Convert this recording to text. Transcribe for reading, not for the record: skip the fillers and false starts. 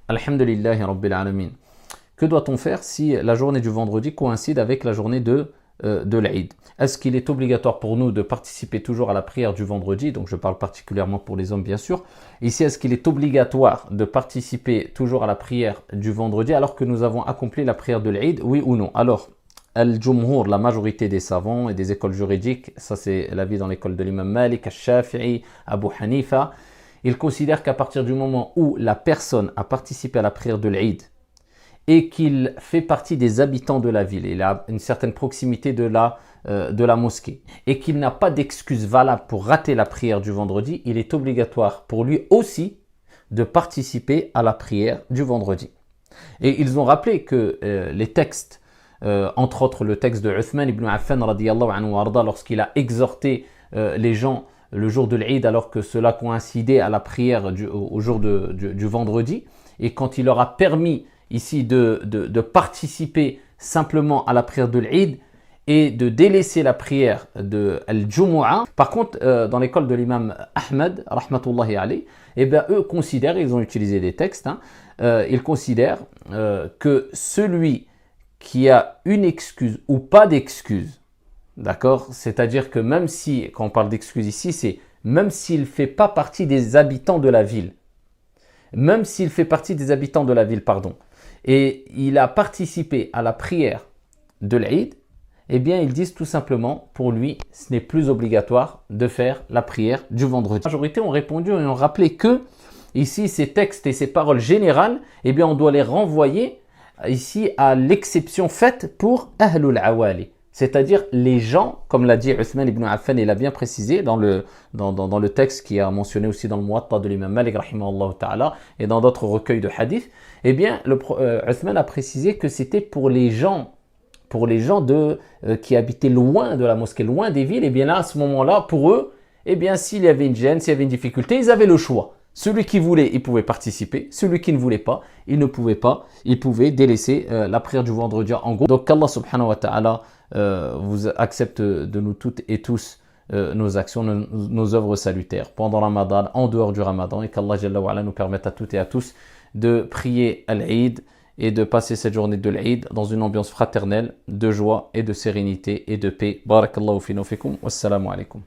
Alhamdulillahi Rabbil Alamin. Que doit-on faire si la journée du vendredi coïncide avec la journée de l'Aïd? Est-ce qu'il est obligatoire pour nous de participer toujours à la prière du vendredi? Donc je parle particulièrement pour les hommes bien sûr. Ici, est-ce qu'il est obligatoire de participer toujours à la prière du vendredi alors que nous avons accompli la prière de l'Aïd? Oui ou non? Alors, Al-Jumhur, la majorité des savants et des écoles juridiques, ça c'est l'avis dans l'école de l'imam Malik, Al-Shafi'i, Abu Hanifa, ils considèrent qu'à partir du moment où la personne a participé à la prière de l'Aïd et qu'il fait partie des habitants de la ville, il a une certaine proximité de la mosquée, et qu'il n'a pas d'excuse valable pour rater la prière du vendredi, il est obligatoire pour lui aussi de participer à la prière du vendredi. Et ils ont rappelé que les textes, entre autres le texte de Uthman ibn Affan radiyallahu anhu warda, lorsqu'il a exhorté les gens le jour de l'Eid alors que cela coïncidait à la prière au jour du vendredi, et quand il leur a permis ici de participer simplement à la prière de l'Eid et de délaisser la prière de Al-Jumu'ah. Par contre, dans l'école de l'imam Ahmed, rahmatullahi alayh, eh bien, eux considèrent, ils ont utilisé des textes, ils considèrent que celui qui a une excuse ou pas d'excuse, d'accord? C'est-à-dire que même si, quand on parle d'excuse ici, c'est même s'il ne fait pas partie des habitants de la ville, même s'il fait partie des habitants de la ville, pardon, et il a participé à la prière de l'Aïd, eh bien ils disent tout simplement, pour lui, ce n'est plus obligatoire de faire la prière du vendredi. La majorité ont répondu et ont rappelé que, ici, ces textes et ces paroles générales, eh bien on doit les renvoyer ici à l'exception faite pour Ahlul Awali. C'est-à-dire les gens, comme l'a dit Uthman ibn Affan, il a bien précisé dans le texte qui a mentionné aussi dans le Muwatta de l'imam Malik rahimahullah ta'ala et dans d'autres recueils de hadith, eh bien Uthman a précisé que c'était pour les gens qui habitaient loin de la mosquée, loin des villes. Et bien là, à ce moment-là, pour eux, eh bien s'il y avait une gêne, s'il y avait une difficulté, ils avaient le choix. Celui qui voulait, il pouvait participer. Celui qui ne voulait pas, il ne pouvait pas. Il pouvait délaisser la prière du vendredi en gros. Donc qu'Allah subhanahu wa ta'ala vous accepte de nous toutes et tous nos actions, nos œuvres salutaires pendant Ramadan, en dehors du Ramadan, et qu'Allah Jalla wa Ala nous permette à toutes et à tous de prier à l'Aïd et de passer cette journée de l'Aïd dans une ambiance fraternelle, de joie et de sérénité et de paix. Barakallahu fina wa fikum. Wassalamu alaikum.